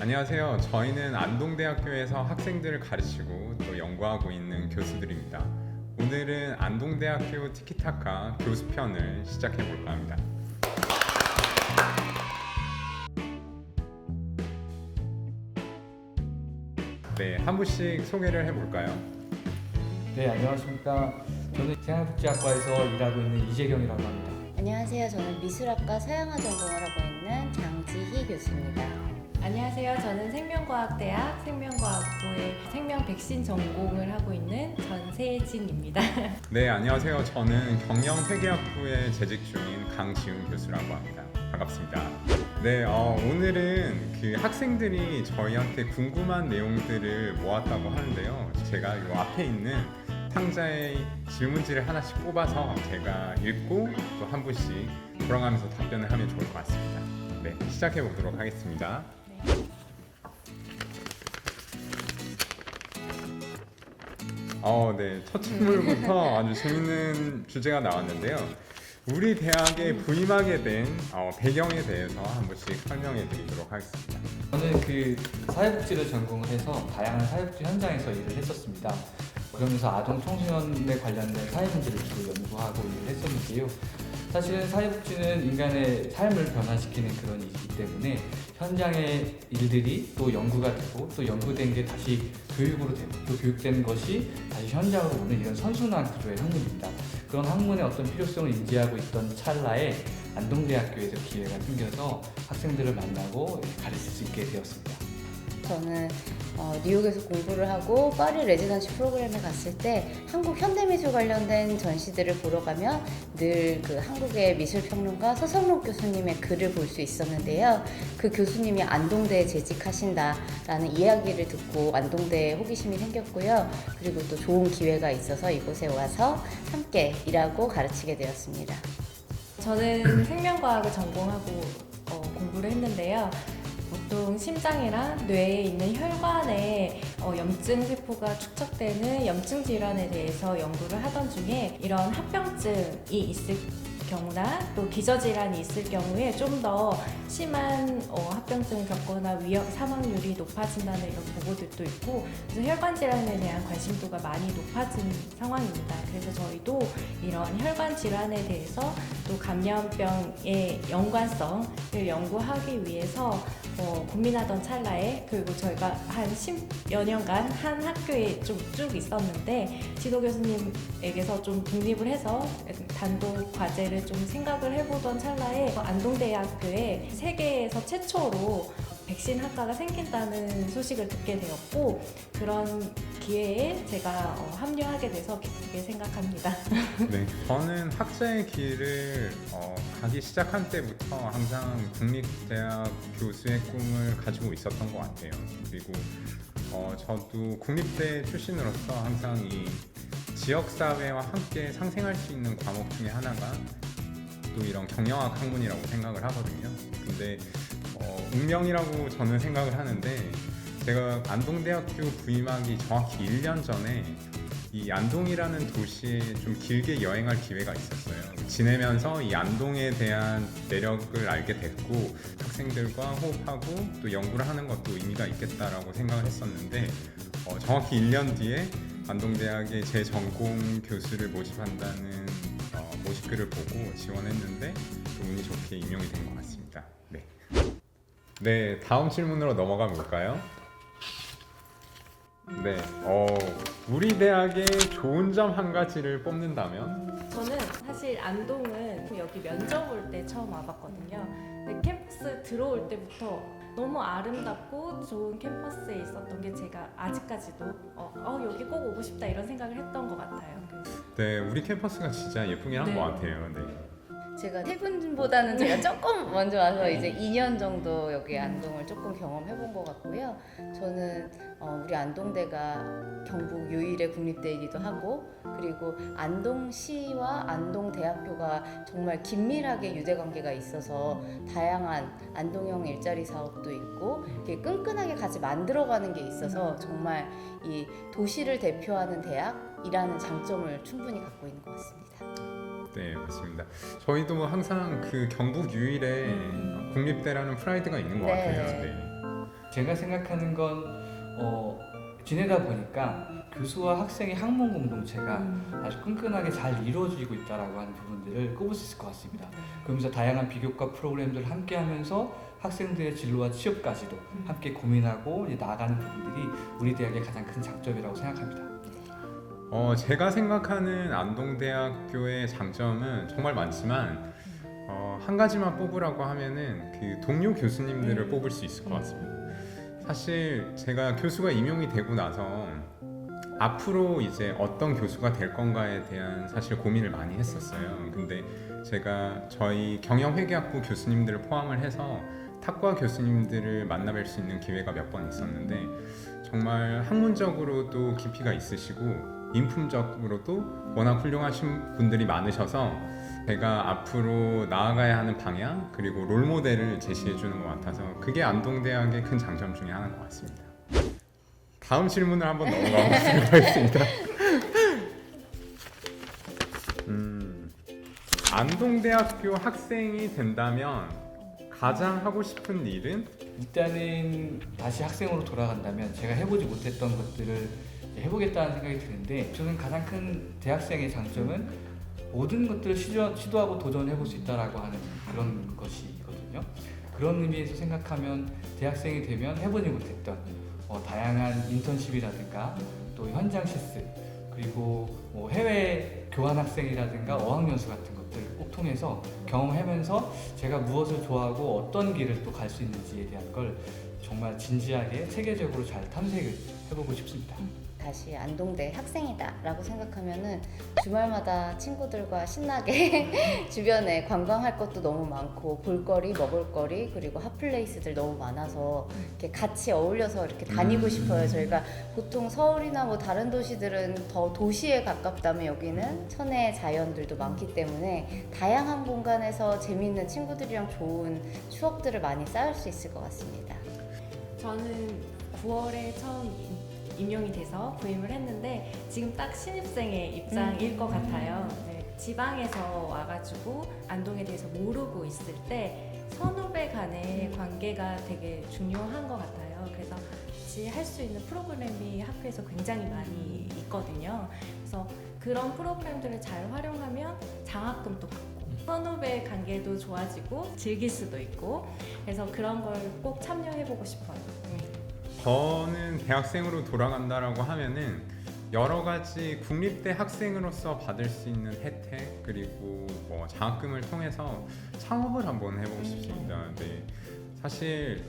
안녕하세요. 저희는 안동대학교에서 학생들을 가르치고 또 연구하고 있는 교수들입니다. 오늘은 안동대학교 티키타카 교수편을 시작해 볼까 합니다. 네, 한 분씩 소개를 해볼까요? 네, 안녕하십니까. 저는 생활복지학과에서 일하고 있는 이재경이라고 합니다. 안녕하세요. 저는 미술학과 서양화 전공을 하고 있는 장지희 교수입니다. 안녕하세요. 저는 생명과학대학 생명과학부의 생명백신 전공을 하고 있는 전세진입니다. 네, 안녕하세요. 저는 경영회계학부에 재직 중인 강지훈 교수라고 합니다. 반갑습니다. 네, 오늘은 그 학생들이 저희한테 궁금한 내용들을 모았다고 하는데요. 제가 이 앞에 있는 상자에 질문지를 하나씩 뽑아서 제가 읽고 또 한 분씩 돌아가면서 답변을 하면 좋을 것 같습니다. 네, 시작해 보도록 하겠습니다. 네, 첫 질문부터 아주 재밌는 주제가 나왔는데요. 우리 대학에 부임하게 된 배경에 대해서 한 번씩 설명해 드리도록 하겠습니다. 저는 그 사회복지를 전공을 해서 다양한 사회복지 현장에서 일을 했었습니다. 그러면서 아동 청소년에 관련된 사회 문제를 주로 연구하고 일을 했었는데요. 사실은 사회복지는 인간의 삶을 변화시키는 그런 일이기 때문에 현장의 일들이 또 연구가 되고 또 연구된 게 다시 교육으로 되고 또 교육된 것이 다시 현장으로 오는 이런 선순환 구조의 학문입니다. 그런 학문의 어떤 필요성을 인지하고 있던 찰나에 안동대학교에서 기회가 생겨서 학생들을 만나고 가르칠 수 있게 되었습니다. 저는 뉴욕에서 공부를 하고 파리 레지던시 프로그램에 갔을 때 한국 현대미술 관련된 전시들을 보러 가면 늘 그 한국의 미술평론가 서성록 교수님의 글을 볼 수 있었는데요. 그 교수님이 안동대에 재직하신다라는 이야기를 듣고 안동대에 호기심이 생겼고요. 그리고 또 좋은 기회가 있어서 이곳에 와서 함께 일하고 가르치게 되었습니다. 저는 생명과학을 전공하고 공부를 했는데요. 보통 심장이랑 뇌에 있는 혈관에 염증 세포가 축적되는 염증 질환에 대해서 연구를 하던 중에 이런 합병증이 있을 경우나 또 기저질환이 있을 경우에 좀 더 심한 합병증을 겪거나 사망률이 높아진다는 이런 보고들도 있고, 그래서 혈관 질환에 대한 관심도가 많이 높아진 상황입니다. 그래서 저희도 이런 혈관 질환에 대해서 또 감염병의 연관성을 연구하기 위해서 고민하던 찰나에, 그리고 저희가 한 10여 년간 한 학교에 좀 쭉 있었는데 지도 교수님에게서 좀 독립을 해서 단독 과제를 좀 생각을 해보던 찰나에 안동대학교에 세계에서 최초로 백신 학과가 생긴다는 소식을 듣게 되었고, 그런 기회에 제가 합류하게 돼서 기쁘게 생각합니다. 네, 저는 학자의 길을 가기 시작한 때부터 항상 국립대학 교수의 꿈을 가지고 있었던 것 같아요. 그리고 저도 국립대 출신으로서 항상 이 지역사회와 함께 상생할 수 있는 과목 중에 하나가 또 이런 경영학 학문이라고 생각을 하거든요. 근데 운명이라고 저는 생각을 하는데, 제가 안동대학교 부임하기 정확히 1년 전에 이 안동이라는 도시에 좀 길게 여행할 기회가 있었어요. 지내면서 이 안동에 대한 매력을 알게 됐고, 학생들과 호흡하고 또 연구를 하는 것도 의미가 있겠다라고 생각을 했었는데, 정확히 1년 뒤에 안동대학의 제 전공 교수를 모집한다는 모집글을 보고 지원했는데 또 운이 좋게 임용이 된 것 같습니다. 네, 다음 질문으로 넘어가 볼까요? 네, 우리 대학의 좋은 점 한 가지를 뽑는다면? 저는 사실 안동은 여기 면접 올 때 처음 와봤거든요. 근데 캠퍼스 들어올 때부터 너무 아름답고 좋은 캠퍼스에 있었던 게 제가 아직까지도 여기 꼭 오고 싶다 이런 생각을 했던 것 같아요. 네, 우리 캠퍼스가 진짜 예쁘긴 한 것 같아요. 네. 제가 세 분보다는 제가 조금 먼저 와서 이제 2년 정도 여기 안동을 조금 경험해 본 것 같고요. 저는 우리 안동대가 경북 유일의 국립대이기도 하고, 그리고 안동시와 안동대학교가 정말 긴밀하게 유대관계가 있어서 다양한 안동형 일자리 사업도 있고 이렇게 끈끈하게 같이 만들어가는 게 있어서 정말 이 도시를 대표하는 대학이라는 장점을 충분히 갖고 있는 것 같습니다. 네, 맞습니다. 저희도 항상 그 경북 유일의 국립대라는 프라이드가 있는 것 네. 같아요. 네. 제가 생각하는 건 지내다 보니까 교수와 학생의 학문 공동체가 아주 끈끈하게 잘 이루어지고 있다라고 하는 부분들을 꼽을 수 있을 것 같습니다. 그러면서 다양한 비교과 프로그램들을 함께 하면서 학생들의 진로와 취업까지도 함께 고민하고 이제 나아가는 부분들이 우리 대학의 가장 큰 장점이라고 생각합니다. 제가 생각하는 안동대학교의 장점은 정말 많지만 한 가지만 뽑으라고 하면은 그 동료 교수님들을 뽑을 수 있을 것 같습니다. 사실 제가 교수가 임용이 되고 나서 앞으로 이제 어떤 교수가 될 건가에 대한 사실 고민을 많이 했었어요. 근데 제가 저희 경영회계학부 교수님들을 포함을 해서 탁과 교수님들을 만나뵐 수 있는 기회가 몇 번 있었는데 정말 학문적으로도 깊이가 있으시고 인품적으로도 워낙 훌륭하신 분들이 많으셔서 제가 앞으로 나아가야 하는 방향 그리고 롤모델을 제시해 주는 것 같아서 그게 안동대학의 큰 장점 중에 하나인 것 같습니다. 다음 질문을 한번 넘어가 보도록 하겠습니다. 안동대학교 학생이 된다면 가장 하고 싶은 일은? 일단은 다시 학생으로 돌아간다면 제가 해보지 못했던 것들을 해보겠다는 생각이 드는데, 저는 가장 큰 대학생의 장점은 모든 것들을 시도하고 도전해볼 수 있다라고 하는 그런 것이거든요. 그런 의미에서 생각하면 대학생이 되면 해보지 못했던 다양한 인턴십이라든가 또 현장 실습, 그리고 해외 교환 학생이라든가 어학연수 같은 것들 꼭 통해서 경험하면서 제가 무엇을 좋아하고 어떤 길을 또 갈 수 있는지에 대한 걸 정말 진지하게 체계적으로 잘 탐색을 해보고 싶습니다. 다시 안동대 학생이다 라고 생각하면은 주말마다 친구들과 신나게 주변에 관광할 것도 너무 많고 볼거리, 먹을거리, 그리고 핫플레이스들 너무 많아서 이렇게 같이 어울려서 이렇게 다니고 싶어요. 저희가 보통 서울이나 뭐 다른 도시들은 더 도시에 가깝다면 여기는 천혜의 자연들도 많기 때문에 다양한 공간에서 재미있는 친구들이랑 좋은 추억들을 많이 쌓을 수 있을 것 같습니다. 저는 9월에 처음 임용이 돼서 부임을 했는데 지금 딱 신입생의 입장일 것 같아요. 네, 지방에서 와가지고 안동에 대해서 모르고 있을 때 선후배 간의 관계가 되게 중요한 것 같아요. 그래서 같이 할 수 있는 프로그램이 학교에서 굉장히 많이 있거든요. 그래서 그런 프로그램들을 잘 활용하면 장학금도 받고 선후배 관계도 좋아지고 즐길 수도 있고, 그래서 그런 걸 꼭 참여해보고 싶어요. 저는 대학생으로 돌아간다라고 하면은 여러 가지 국립대 학생으로서 받을 수 있는 혜택 그리고 뭐 장학금을 통해서 창업을 한번 해보고 싶습니다. 네, 사실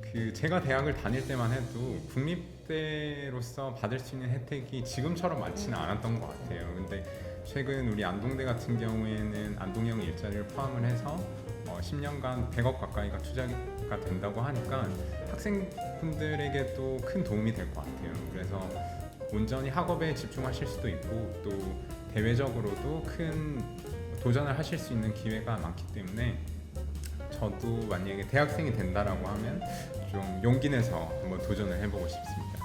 그 제가 대학을 다닐 때만 해도 국립대로서 받을 수 있는 혜택이 지금처럼 많지는 않았던 것 같아요. 근데 최근 우리 안동대 같은 경우에는 안동형 일자리를 포함을 해서 10년간 100억 가까이가 투자가 된다고 하니까 학생분들에게도 큰 도움이 될 것 같아요. 그래서 온전히 학업에 집중하실 수도 있고 또 대외적으로도 큰 도전을 하실 수 있는 기회가 많기 때문에 저도 만약에 대학생이 된다라고 하면 좀 용기 내서 한번 도전을 해보고 싶습니다.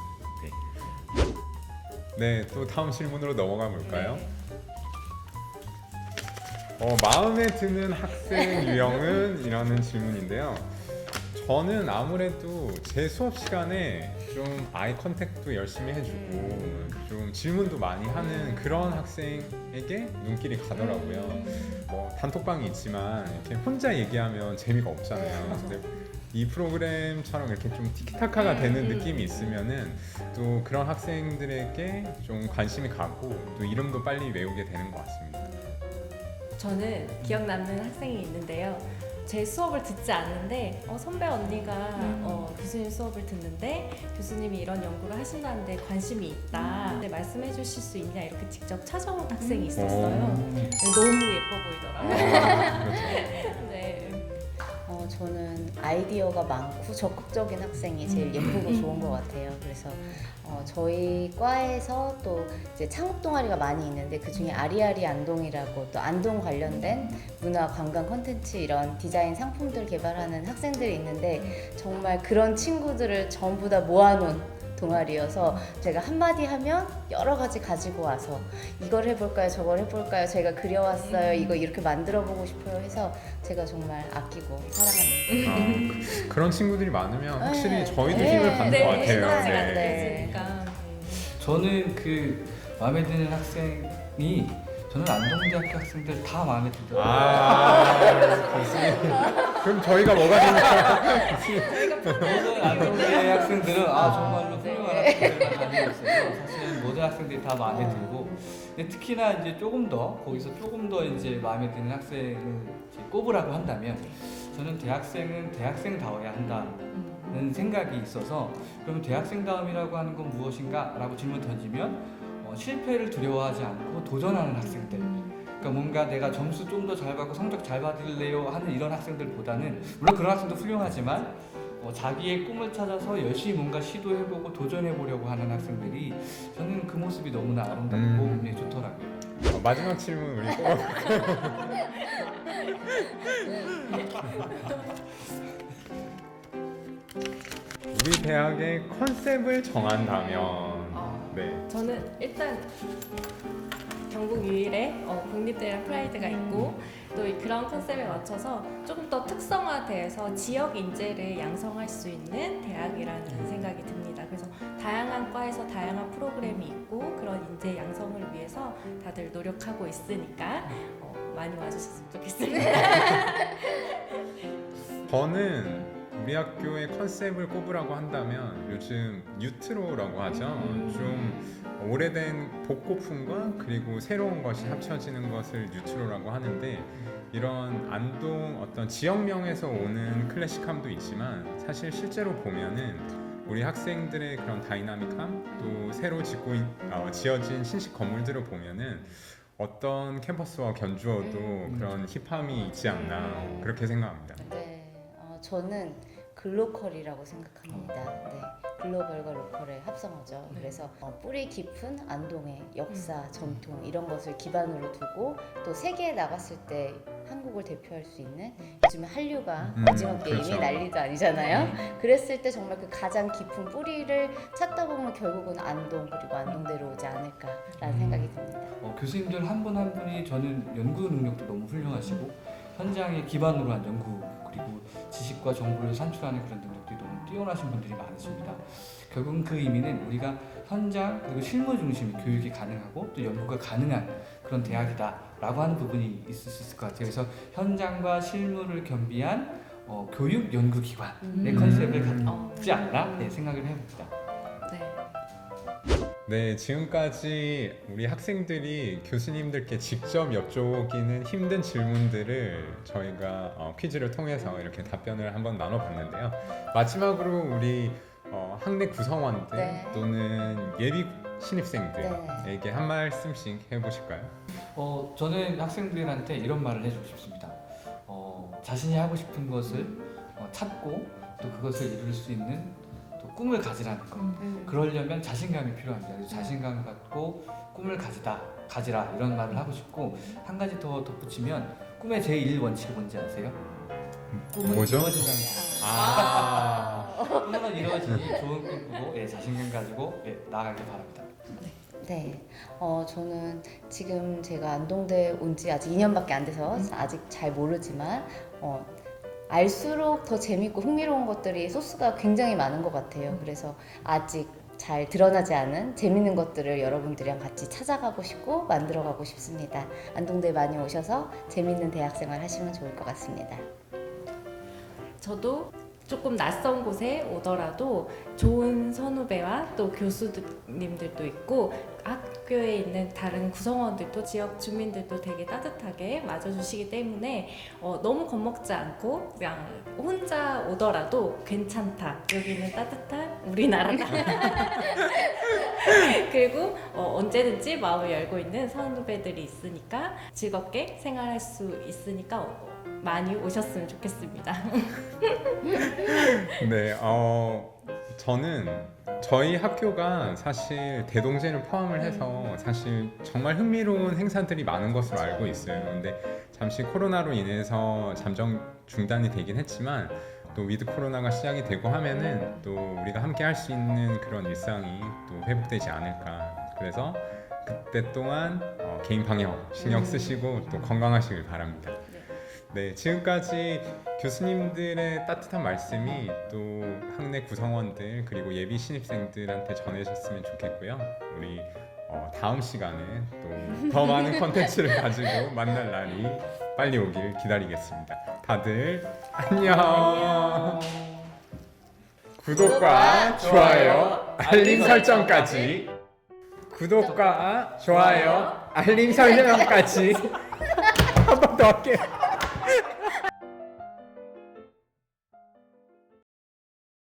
네, 또 다음 질문으로 넘어가 볼까요? 마음에 드는 학생 유형은? 이라는 질문인데요. 저는 아무래도 제 수업 시간에 좀 아이 컨택도 열심히 해주고 좀 질문도 많이 하는 그런 학생에게 눈길이 가더라고요. 뭐 단톡방이 있지만 이렇게 혼자 얘기하면 재미가 없잖아요. 근데 이 프로그램처럼 이렇게 좀 티키타카가 되는 느낌이 있으면은 또 그런 학생들에게 좀 관심이 가고 또 이름도 빨리 외우게 되는 것 같습니다. 저는 기억 남는 학생이 있는데요. 제 수업을 듣지 않는데 선배 언니가 교수님 수업을 듣는데 교수님이 이런 연구를 하신다는데 관심이 있다. 근데 말씀해 주실 수 있냐 이렇게 직접 찾아온 학생이 있었어요. 네, 너무 예뻐 보이더라고요. 그렇죠. 네. 저는 아이디어가 많고 적극적인 학생이 제일 예쁘고 좋은 것 같아요. 그래서 저희 과에서 또 이제 창업 동아리가 많이 있는데 그 중에 아리아리 안동이라고 또 안동 관련된 문화 관광 콘텐츠 이런 디자인 상품들 개발하는 학생들이 있는데 정말 그런 친구들을 전부 다 모아놓은 동아리여서 제가 한마디 하면 여러 가지 가지고 와서 이걸 해볼까요, 저걸 해볼까요, 제가 그려왔어요, 이거 이렇게 만들어보고 싶어요 해서 제가 정말 아끼고 사랑합니다. 그런 친구들이 많으면 확실히 네. 저희도 네. 힘을 받는 네, 것 같아요. 에너지가 네. 느껴지니까. 저는 그 마음에 드는 학생이 저는 안동대학교 학생들 다 마음에 들더라고요. 그럼 저희가 뭐가 됩니까? 모든 안동대 학생들은 정말로 훌륭한 학생들만 다니고 있어서 사실 모든 학생들이 다 마음에 들고 근데 특히나 이제 조금 더 거기서 조금 더 이제 마음에 드는 학생을 이제 꼽으라고 한다면 저는 대학생은 대학생다워야 한다는 생각이 있어서 그럼 대학생다움이라고 하는 건 무엇인가라고 질문 던지면 실패를 두려워하지 않고 도전하는 학생들 그러니까 뭔가 내가 점수 좀 더 잘 받고 성적 잘 받을래요 하는 이런 학생들보다는 물론 그런 학생도 훌륭하지만 자기의 꿈을 찾아서 열심히 뭔가 시도해보고 도전해보려고 하는 학생들이 저는 그 모습이 너무나 아름답고 네, 좋더라고요. 마지막 질문 우리 꼭. 우리 대학의 컨셉을 정한다면 네. 저는 일단 경북 유일의 국립대학 프라이드가 있고 또 그런 컨셉에 맞춰서 조금 더 특성화돼서 지역 인재를 양성할 수 있는 대학이라는 생각이 듭니다. 그래서 다양한 과에서 다양한 프로그램이 있고 그런 인재 양성을 위해서 다들 노력하고 있으니까 많이 와주셨으면 좋겠습니다. 저는 우리 학교의 컨셉을 꼽으라고 한다면 요즘 뉴트로라고 하죠. 좀 오래된 복고풍과 그리고 새로운 것이 합쳐지는 것을 뉴트로라고 하는데 이런 안동 어떤 지역명에서 오는 클래식함도 있지만 사실 실제로 보면은 우리 학생들의 그런 다이나믹함 또 새로 지어진 신식 건물들을 보면은 어떤 캠퍼스와 견주어도 그런 힙함이 있지 않나 그렇게 생각합니다. 네, 저는 글로컬이라고 생각합니다. 네, 글로벌과 로컬의 합성어죠. 그래서 뿌리 깊은 안동의 역사, 전통 이런 것을 기반으로 두고 또 세계에 나갔을 때 한국을 대표할 수 있는 요즘에 한류가 오징어 게임이 그렇죠. 난리도 아니잖아요. 그랬을 때 정말 그 가장 깊은 뿌리를 찾다 보면 결국은 안동 그리고 안동대로 오지 않을까라는 생각이 듭니다. 교수님들 한 분 한 분이 저는 연구 능력도 너무 훌륭하시고 현장에 기반으로 한 연구 그리고 지식과 정보를 산출하는 그런 능력들이 너무 뛰어나신 분들이 많으십니다. 결국은 그 의미는 우리가 현장 그리고 실무 중심의 교육이 가능하고 또 연구가 가능한 그런 대학이다라고 하는 부분이 있을 수 있을 것 같아요. 그래서 현장과 실무를 겸비한 교육 연구기관의 컨셉을 갖지 않나 생각을 해봅니다. 네, 지금까지 우리 학생들이 교수님들께 직접 여쭤보기는 힘든 질문들을 저희가 퀴즈를 통해서 이렇게 답변을 한번 나눠봤는데요. 마지막으로 우리 학내 구성원들 네. 또는 예비 신입생들에게 한 말씀씩 해보실까요? 저는 학생들한테 이런 말을 해주고 싶습니다. 자신이 하고 싶은 것을 찾고 또 그것을 이룰 수 있는 또 꿈을 가지라는 것. 그러려면 자신감이 필요합니다. 그래서 자신감 갖고 꿈을 가지라 이런 말을 하고 싶고 한 가지 더 덧붙이면 꿈의 제1원칙이 뭔지 아세요? 꿈은 뭐죠? 이루어진다는 거. 꿈은 이루어지니 좋은 꿈 꾸고 자신감 가지고 나아가길 바랍니다. 네, 저는 지금 제가 안동대 온 지 아직 2년밖에 안 돼서 아직 잘 모르지만 알수록 더 재밌고 흥미로운 것들이 소스가 굉장히 많은 것 같아요. 그래서 아직 잘 드러나지 않은 재밌는 것들을 여러분들이랑 같이 찾아가고 싶고 만들어가고 싶습니다. 안동대 많이 오셔서 재밌는 대학생활 하시면 좋을 것 같습니다. 저도 조금 낯선 곳에 오더라도 좋은 선후배와 또 교수님들도 있고 학교에 있는 다른 구성원들도 지역 주민들도 되게 따뜻하게 맞아주시기 때문에 너무 겁먹지 않고 그냥 혼자 오더라도 괜찮다. 여기는 따뜻한 우리나라다. 그리고 언제든지 마음을 열고 있는 선후배들이 있으니까 즐겁게 생활할 수 있으니까 많이 오셨으면 좋겠습니다. 네, 저는 저희 학교가 사실 대동제를 포함을 해서 사실 정말 흥미로운 행사들이 많은 것으로 알고 있어요. 근데 잠시 코로나로 인해서 잠정 중단이 되긴 했지만 또 위드 코로나가 시작이 되고 하면은 또 우리가 함께 할 수 있는 그런 일상이 또 회복되지 않을까. 그래서 그때 동안 개인 방역 신경 쓰시고 또 건강하시길 바랍니다. 네, 지금까지 교수님들의 따뜻한 말씀이 또 학내 구성원들 그리고 예비 신입생들한테 전해졌으면 좋겠고요. 우리 다음 시간에 또 더 많은 컨텐츠를 가지고 만날 날이 빨리 오길 기다리겠습니다. 다들 안녕. 구독과 좋아요, 알림 설정까지. 구독과 좋아요, 알림 설정까지. 한 번 더 할게요.